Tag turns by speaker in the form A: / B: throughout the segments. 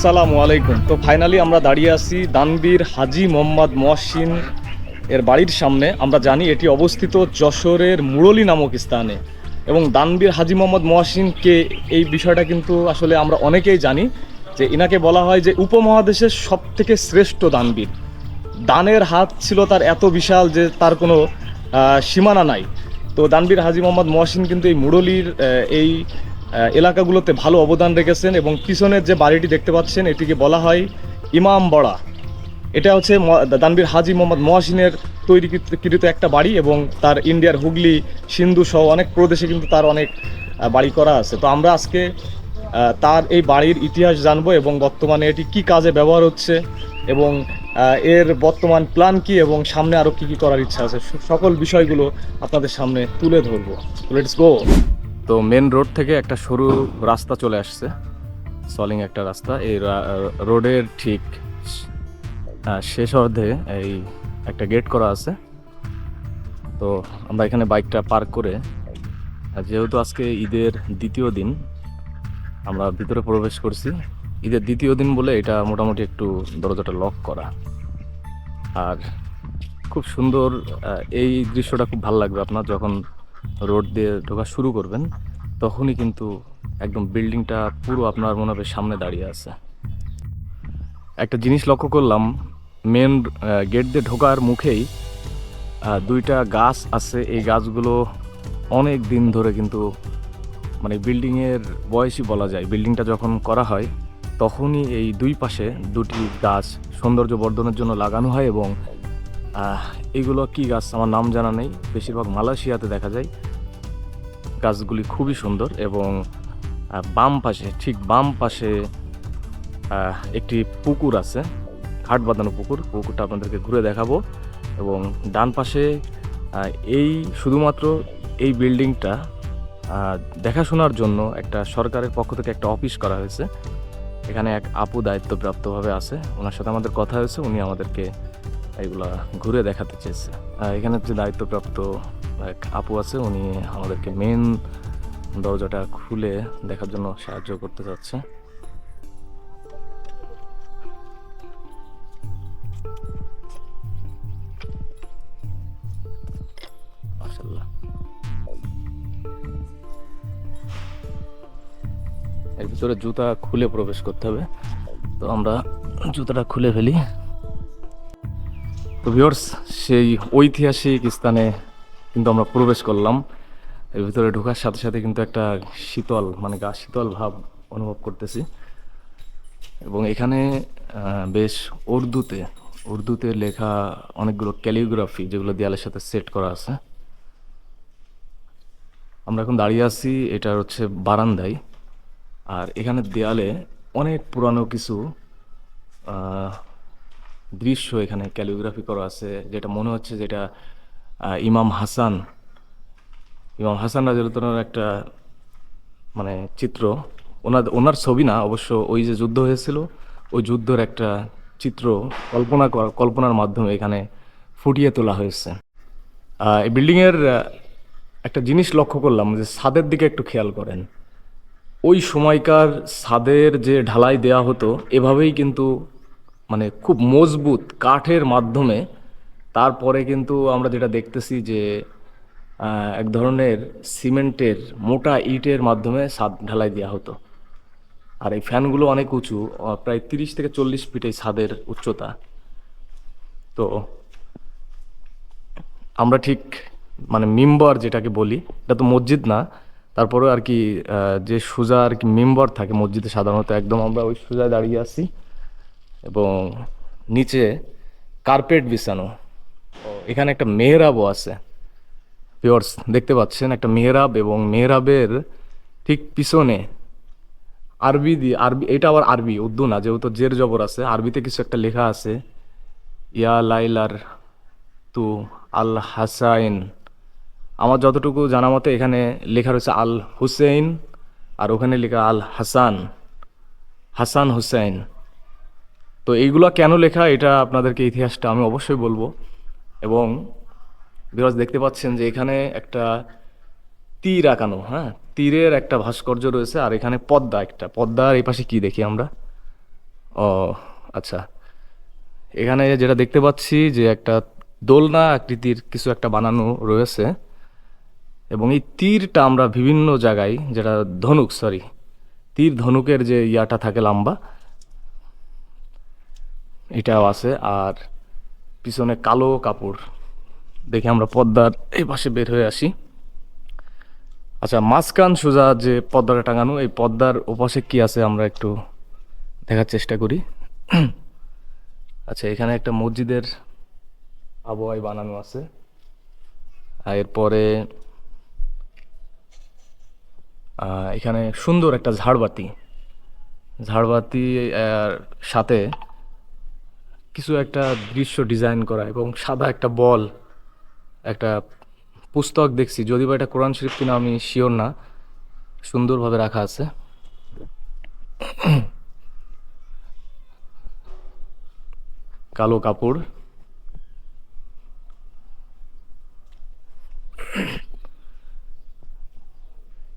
A: আসসালামু আলাইকুম। তো ফাইনালি আমরা দাঁড়িয়ে আছি দানবীর হাজী মোহাম্মদ মহসিন এর বাড়ির সামনে। আমরা জানি এটি অবস্থিত যশোরের মুরলী নামক স্থানে, এবং দানবীর হাজী মোহাম্মদ মহসিনকে এই বিষয়টা কিন্তু আসলে আমরা অনেকেই জানি যে ইনাকে বলা হয় যে উপমহাদেশের সব থেকে শ্রেষ্ঠ দানবীর। দানের হাত ছিল তার এত বিশাল যে তার কোনো সীমানা নাই। তো দানবীর হাজী মোহাম্মদ মহসিন কিন্তু এই মুরলীর এই এলাকাগুলোতে ভালো অবদান রেখেছেন, এবং পিছনের যে বাড়িটি দেখতে পাচ্ছেন এটিকে বলা হয় ইমামবাড়া। এটা হচ্ছে দানবীর হাজী মোহাম্মদ মহসিনের তৈরিকৃত একটা বাড়ি, এবং তার ইন্ডিয়ার হুগলি, সিন্ধু সহ অনেক প্রদেশে কিন্তু তার অনেক বাড়ি করা আছে। তো আমরা আজকে তার এই বাড়ির ইতিহাস জানবো, এবং বর্তমানে এটি কি কাজে ব্যবহার হচ্ছে, এবং এর বর্তমান প্ল্যান কি, এবং সামনে আরও কি কি করার ইচ্ছা আছে, সকল বিষয়গুলো আপনাদের সামনে তুলে ধরবো। Let's go. তো মেন রোড থেকে একটা সরু রাস্তা চলে আসছে, সলিং একটা রাস্তা। এই রোডের ঠিক শেষ অর্ধে এই একটা গেট করা আছে। তো আমরা এখানে বাইকটা পার্ক করে, যেহেতু আজকে ঈদের দ্বিতীয় দিন, আমরা ভিতরে প্রবেশ করছি। ঈদের দ্বিতীয় দিন বলে এটা মোটামুটি একটু দরজাটা লক করা। আর খুব সুন্দর এই দৃশ্যটা খুব ভালো লাগবে আপনার যখন রোড দিয়ে ঢোকা শুরু করবেন, তখনই কিন্তু একদম বিল্ডিংটা পুরো আপনার মনে হবে সামনে দাঁড়িয়ে আছে। একটা জিনিস লক্ষ্য করলাম, মেন গেট দিয়ে ঢোকার মুখেই দুইটা গাছ আছে। এই গাছগুলো অনেক দিন ধরে কিন্তু মানে বিল্ডিংয়ের বয়সই বলা যায়। বিল্ডিংটা যখন করা হয় তখনই এই দুই পাশে দুটি গাছ সৌন্দর্য বর্ধনের জন্য লাগানো হয়, এবং এগুলো কি গাছ আমার নাম জানা নেই, বেশিরভাগ মালয়েশিয়াতে দেখা যায়। গাছগুলি খুবই সুন্দর, এবং বাম পাশে, ঠিক বাম পাশে একটি পুকুর আছে, ঘাট বাঁধানো পুকুরটা আপনাদেরকে ঘুরে দেখাবো। এবং ডান পাশে এই শুধুমাত্র এই বিল্ডিংটা দেখাশোনার জন্য একটা সরকারের পক্ষ থেকে একটা অফিস করা হয়েছে। এখানে এক আপু দায়িত্বপ্রাপ্তভাবে আছে, ওনার সাথে আমাদের কথা হয়েছে, উনি আমাদেরকে এগুলা ঘুরে দেখাতে চেয়েছে। এখানে যে দায়িত্বপ্রাপ্ত এক আপু আছে, উনি আমাদেরকে মেন দরজাটা খুলে দেখার জন্য সাহায্য করতে যাচ্ছে। মাশাআল্লাহ। এর ভিতরে জুতা খুলে প্রবেশ করতে হবে, তো আমরা জুতাটা খুলে ফেলি। তো ভিউয়ার্স, সেই ঐতিহাসিক স্থানে কিন্তু আমরা প্রবেশ করলাম। এর ভিতরে ঢোকার সাথে সাথে কিন্তু একটা শীতল, মানে গা শীতল ভাব অনুভব করতেছি। এবং এখানে বেশ উর্দুতে লেখা অনেকগুলো ক্যালিগ্রাফি, যেগুলো দেয়ালের সাথে সেট করা আছে। আমরা এখন দাঁড়িয়ে আছি, এটা হচ্ছে বারান্দায়। আর এখানে দেয়ালে অনেক পুরানো কিছু দৃশ্য এখানে ক্যালিগ্রাফি করা আছে, যেটা মনে হচ্ছে যেটা ইমাম হাসান রাদিয়াল্লাহু একটা মানে চিত্র। ওনার ছবি না অবশ্য, ওই যে যুদ্ধ হয়েছিল ওই যুদ্ধের একটা চিত্র কল্পনার মাধ্যমে এখানে ফুটিয়ে তোলা হয়েছে। এই বিল্ডিংয়ের একটা জিনিস লক্ষ্য করলাম যে ছাদের দিকে একটু খেয়াল করেন। ওই সময়কার ছাদের যে ঢালাই দেয়া হতো এভাবেই কিন্তু, মানে খুব মজবুত কাঠের মাধ্যমে। তারপরে কিন্তু আমরা যেটা দেখতেছি যে এক ধরনের সিমেন্টের মোটা ইটের মাধ্যমে ছাদ ঢালাই দেওয়া হতো। আর এই ফ্যানগুলো অনেক উঁচু, প্রায় 30 থেকে 40 ফিট এই ছাদের উচ্চতা। তো আমরা ঠিক মানে মিম্বর যেটাকে বলি, এটা তো মসজিদ না, তারপরে আর কি যে সোজা আর কি মিম্বর থাকে মসজিদে সাধারণত, একদম আমরা ওই সোজায় দাঁড়িয়ে আছি। এবং নিচে কার্পেট বিছানো। এখানে একটা মেহরাবও আছে। ভিউয়ার্স দেখতে পাচ্ছেন একটা মেহরাব, এবং মেহরাবের ঠিক পিছনে আরবি, এটা আবার আরবি, উর্দু না, যেহেতু জের জবর আছে, আরবিতে কিছু একটা লেখা আছে, ইয়া লাইলার তু আল হাসাইন। আমার যতটুকু জানা মতে এখানে লেখা রয়েছে আল হুসেইন, আর ওখানে লেখা আল হাসান হুসেইন। তো এইগুলো কেন লেখা, এটা আপনাদেরকে ইতিহাসটা আমি অবশ্যই বলবো। এবং বিরাজ দেখতে পাচ্ছেন যে এখানে একটা তীর আঁকানো, তীরের একটা ভাস্কর্য রয়েছে। আর এখানে পদ্মার এই পাশে কি দেখি আমরা, ও আচ্ছা, এখানে যেটা দেখতে পাচ্ছি যে একটা দোলনা আকৃতির কিছু একটা বানানো রয়েছে, এবং এই তীরটা আমরা বিভিন্ন জায়গায়, যেটা ধনুক, সরি, তীর ধনুকের যে ইয়াটা থাকে লম্বা, এটাও আছে। আর পিছনে কালো কাপড় দেখে আমরা পদ্মার এই পাশে বের হয়ে আসি। আচ্ছা, মাঝখান সোজা যে পদ্মাটা টাঙানো, এই পদ্মার ওপাশে কি আছে আমরা একটু দেখার চেষ্টা করি। আচ্ছা, এখানে একটা মসজিদের আবহাওয়ায় বানানো আছে। আর এরপরে এখানে সুন্দর একটা ঝাড়বাতি, ঝাড়বাতি সাথে কিছু একটা দৃশ্য ডিজাইন করা, এবং সাদা একটা বল, একটা পুস্তক দেখছি, যদি বা এটা কোরআন শরীফ কিনা আমি শিওর না, সুন্দরভাবে রাখা আছে। কালো কাপড়,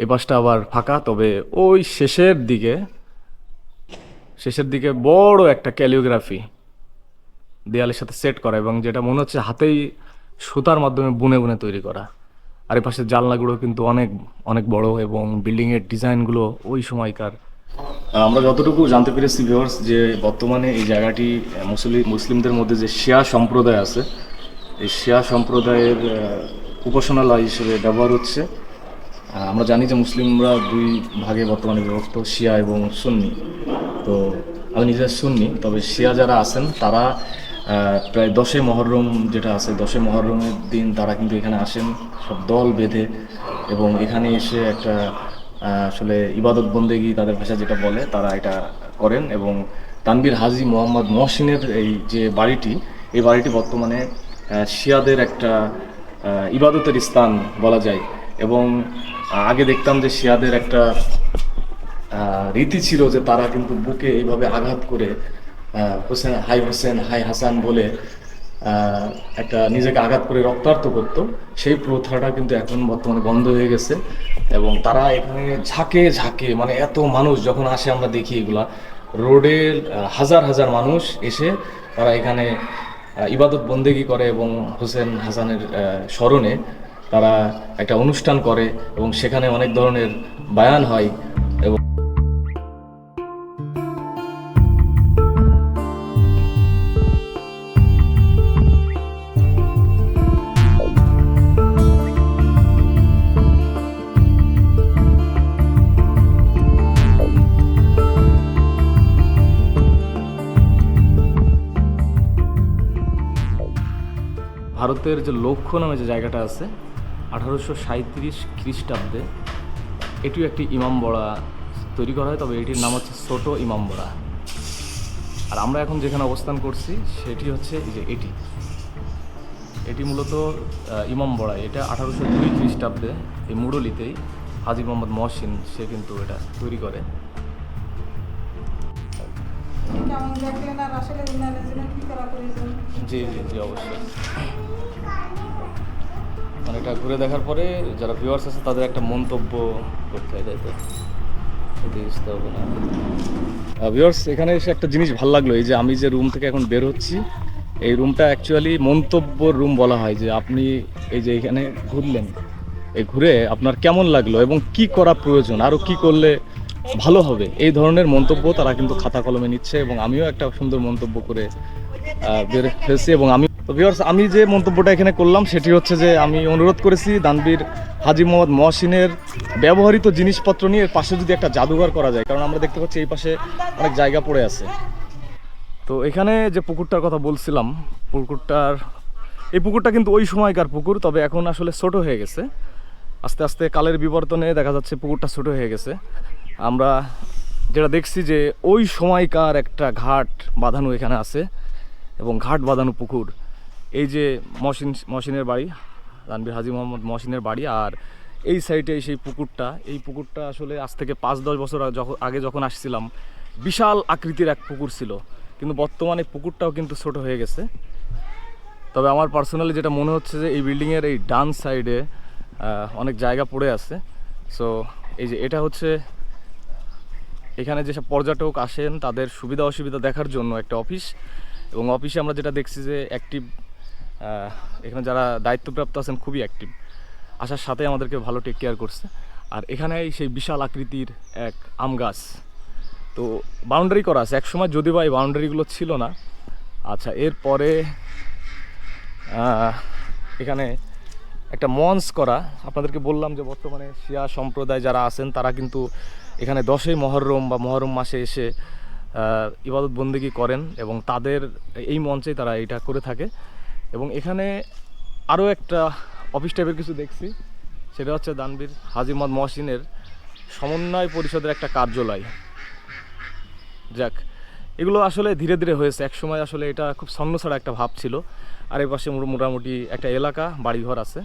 A: এ পাশটা আবার ফাঁকা, তবে ওই শেষের দিকে বড় একটা ক্যালিওগ্রাফি দেয়ালের সাথে সেট করা, এবং যেটা মনে হচ্ছে হাতেই সুতার মাধ্যমে বুনে বুনে তৈরি করা। আর এই পাশের জানলাগুলো কিন্তু অনেক অনেক বড়, এবং বিল্ডিংয়ের ডিজাইনগুলো ওই সময়কার। আমরা যতটুকু জানতে পেরেছি ভিউয়ার্স, যে বর্তমানে এই জায়গাটি মুসলিমদের মধ্যে যে শিয়া সম্প্রদায় আছে, এই শিয়া সম্প্রদায়ের উপাসনালয় হিসেবে ব্যবহার হচ্ছে। আমরা জানি যে মুসলিমরা দুই ভাগে বর্তমানে বিভক্ত, শিয়া এবং সুন্নি। তো আমি নিজের সুন্নি, তবে শিয়া যারা আছেন তারা প্রায় 10 মহরম যেটা আছে, 10 মহরমের দিন তারা কিন্তু এখানে আসেন সব দল বেঁধে, এবং এখানে এসে একটা আসলে ইবাদত বন্দেগী তাদের ভাষা যেটা বলে তারা এটা করেন। এবং তানবীর হাজী মোহাম্মদ মহসিনের এই যে বাড়িটি, এই বাড়িটি বর্তমানে শিয়াদের একটা ইবাদতের স্থান বলা যায়। এবং আগে দেখতাম যে শিয়াদের একটা রীতি ছিল যে তারা কিন্তু বুকে এইভাবে আঘাত করে হোসেন হাই হাসান বলে একটা নিজেকে আঘাত করে রক্তাক্ত করতো। সেই প্রথাটা কিন্তু এখন বর্তমানে বন্ধ হয়ে গেছে, এবং তারা এখানে ঝাঁকে ঝাঁকে, মানে এত মানুষ যখন আসে আমরা দেখি এগুলা রোডের হাজার হাজার মানুষ এসে তারা এখানে ইবাদত বন্দেগী করে, এবং হোসেন হাসানের স্মরণে তারা একটা অনুষ্ঠান করে, এবং সেখানে অনেক ধরনের বায়ান হয়। এবং ভারতের যে লক্ষ্য নামে যে জায়গাটা আছে, 1837 খ্রিস্টাব্দে এটিও একটি ইমামবাড়া তৈরি করা হয়, তবে এটির নাম হচ্ছে ছোট ইমামবাড়া। আর আমরা এখন যেখানে অবস্থান করছি সেটি হচ্ছে এই যে এটি মূলত ইমামবাড়া। এটা 1802 খ্রিস্টাব্দে এই মুরলিতেই হাজী মোহাম্মদ মহসিন সে কিন্তু এটা তৈরি করে। জি জি জি, অবশ্যই। মানে এটা ঘুরে দেখার পরে যারা ভিউয়ার্স আছে তাদের একটা মন্তব্য করতে হয়, তাই তো? বুঝতে হবে না ভিউয়ার্স, এখানে এসে একটা জিনিস ভালো লাগলো, এই যে আমি যে রুম থেকে এখন বের হচ্ছি, এই রুমটা অ্যাকচুয়ালি মন্তব্যর রুম বলা হয়। যে আপনি এই যে এখানে ঘুরলেন, এই ঘুরে আপনার কেমন লাগলো এবং কি করা প্রয়োজন, আরও কি করলে ভালো হবে, এই ধরনের মন্তব্য তারা কিন্তু খাতা কলমে নিচ্ছে। এবং আমিও একটা সুন্দর মন্তব্য করে বের হয়েছি। এবং আমি তো ভিউয়ার্স, আমি যে মন্তব্যটা এখানে করলাম সেটি হচ্ছে যে আমি অনুরোধ করেছি দানবীর হাজী মোহাম্মদ মহসিনের ব্যবহৃত জিনিসপত্র নিয়ে এর পাশে যদি একটা জাদুঘর করা যায়, কারণ আমরা দেখতে পাচ্ছি এই পাশে অনেক জায়গা পড়ে আছে। তো এখানে যে পুকুরটার কথা বলছিলাম, এই পুকুরটা কিন্তু ওই সময়কার পুকুর, তবে এখন আসলে ছোট হয়ে গেছে। আস্তে আস্তে কালের বিবর্তনে দেখা যাচ্ছে পুকুরটা ছোট হয়ে গেছে। আমরা যেটা দেখছি যে ওই সময়কার একটা ঘাট বাঁধানো এখানে আছে, এবং ঘাট বাঁধানো পুকুর। এই যে মহসিনের বাড়ি, তানবীর হাজী মোহাম্মদ মহসিনের বাড়ি, আর এই সাইডে সেই পুকুরটা, এই পুকুরটা আসলে আজ থেকে 5-10 বছর আগে যখন আসছিলাম বিশাল আকৃতির এক পুকুর ছিল, কিন্তু বর্তমানে পুকুরটাও কিন্তু ছোট হয়ে গেছে। তবে আমার পার্সোনালি যেটা মনে হচ্ছে যে এই বিল্ডিংয়ের এই ডান সাইডে অনেক জায়গা পড়ে আছে। সো এই যে এটা হচ্ছে এখানে যেসব পর্যটক আসেন তাদের সুবিধা অসুবিধা দেখার জন্য একটা অফিস, এবং অফিসে আমরা যেটা দেখছি যে অ্যাক্টিভ, এখানে যারা দায়িত্বপ্রাপ্ত আছেন খুবই অ্যাক্টিভ, আসার সাথে আমাদেরকে ভালো টেক কেয়ার করছে। আর এখানেই সেই বিশাল আকৃতির এক আম গাছ, তো বাউন্ডারি করা আছে, একসময় যদি বা এই বাউন্ডারিগুলো ছিল না। আচ্ছা, এরপরে এখানে একটা মঞ্চ করা, আপনাদেরকে বললাম যে বর্তমানে শিয়া সম্প্রদায় যারা আছেন তারা কিন্তু এখানে 10ই মহরম বা মহরম মাসে এসে ইবাদত বন্দেগী করেন, এবং তাদের এই মঞ্চেই তারা এটা করে থাকে। এবং এখানে আরও একটা অফিস টাইপের কিছু দেখছি, সেটা হচ্ছে দানবীর হাজী মোহাম্মদ মহসিনের সমন্বয় পরিষদের একটা কার্যালয়। যাক, এগুলো আসলে ধীরে ধীরে হয়েছে, একসময় আসলে এটা খুব ছন্নছাড়া একটা ভাব ছিল। আর এই পাশে মোটামুটি একটা এলাকা, বাড়িঘর আছে।